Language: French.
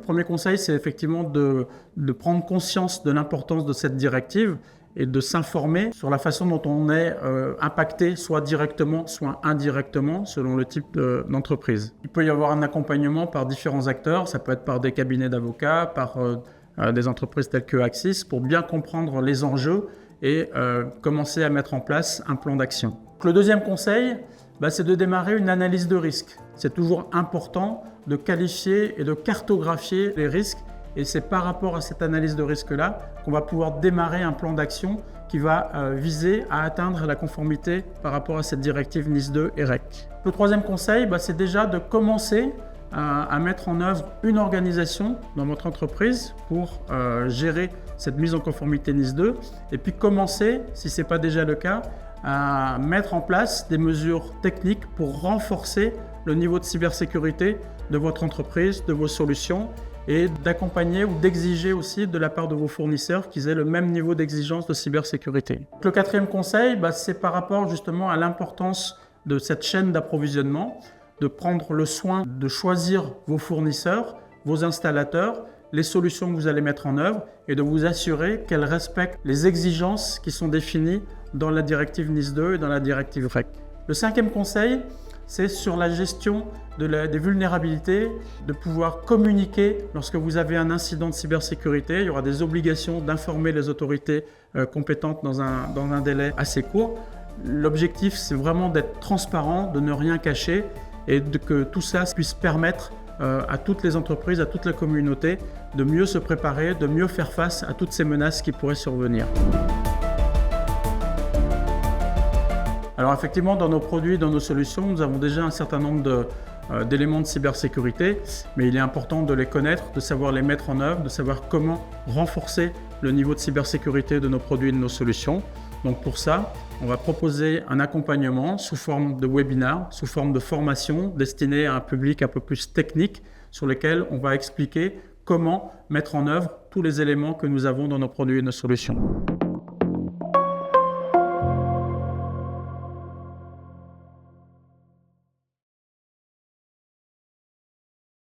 premier conseil, c'est effectivement de prendre conscience de l'importance de cette directive et de s'informer sur la façon dont on est impacté, soit directement, soit indirectement, selon le type d'entreprise. Il peut y avoir un accompagnement par différents acteurs, ça peut être par des cabinets d'avocats, par des entreprises telles que Axis, pour bien comprendre les enjeux et commencer à mettre en place un plan d'action. Le deuxième conseil, c'est de démarrer une analyse de risque. C'est toujours important de qualifier et de cartographier les risques. Et c'est par rapport à cette analyse de risque-là qu'on va pouvoir démarrer un plan d'action qui va viser à atteindre la conformité par rapport à cette directive NIS2 et REC. Le troisième conseil, c'est déjà de commencer à mettre en œuvre une organisation dans votre entreprise pour gérer cette mise en conformité NIS2 et puis commencer, si ce n'est pas déjà le cas, à mettre en place des mesures techniques pour renforcer le niveau de cybersécurité de votre entreprise, de vos solutions et d'accompagner ou d'exiger aussi de la part de vos fournisseurs qu'ils aient le même niveau d'exigence de cybersécurité. Le quatrième conseil, c'est par rapport justement à l'importance de cette chaîne d'approvisionnement, de prendre le soin de choisir vos fournisseurs, vos installateurs, les solutions que vous allez mettre en œuvre et de vous assurer qu'elles respectent les exigences qui sont définies dans la directive NIS2 et dans la directive REC. Le cinquième conseil, c'est sur la gestion des vulnérabilités, de pouvoir communiquer lorsque vous avez un incident de cybersécurité. Il y aura des obligations d'informer les autorités compétentes dans un délai assez court. L'objectif, c'est vraiment d'être transparent, de ne rien cacher et que tout ça puisse permettre à toutes les entreprises, à toute la communauté de mieux se préparer, de mieux faire face à toutes ces menaces qui pourraient survenir. Alors effectivement, dans nos produits, dans nos solutions, nous avons déjà un certain nombre d'éléments de cybersécurité, mais il est important de les connaître, de savoir les mettre en œuvre, de savoir comment renforcer le niveau de cybersécurité de nos produits et de nos solutions. Donc pour ça, on va proposer un accompagnement sous forme de webinaire, sous forme de formation destinée à un public un peu plus technique sur lequel on va expliquer comment mettre en œuvre tous les éléments que nous avons dans nos produits et nos solutions.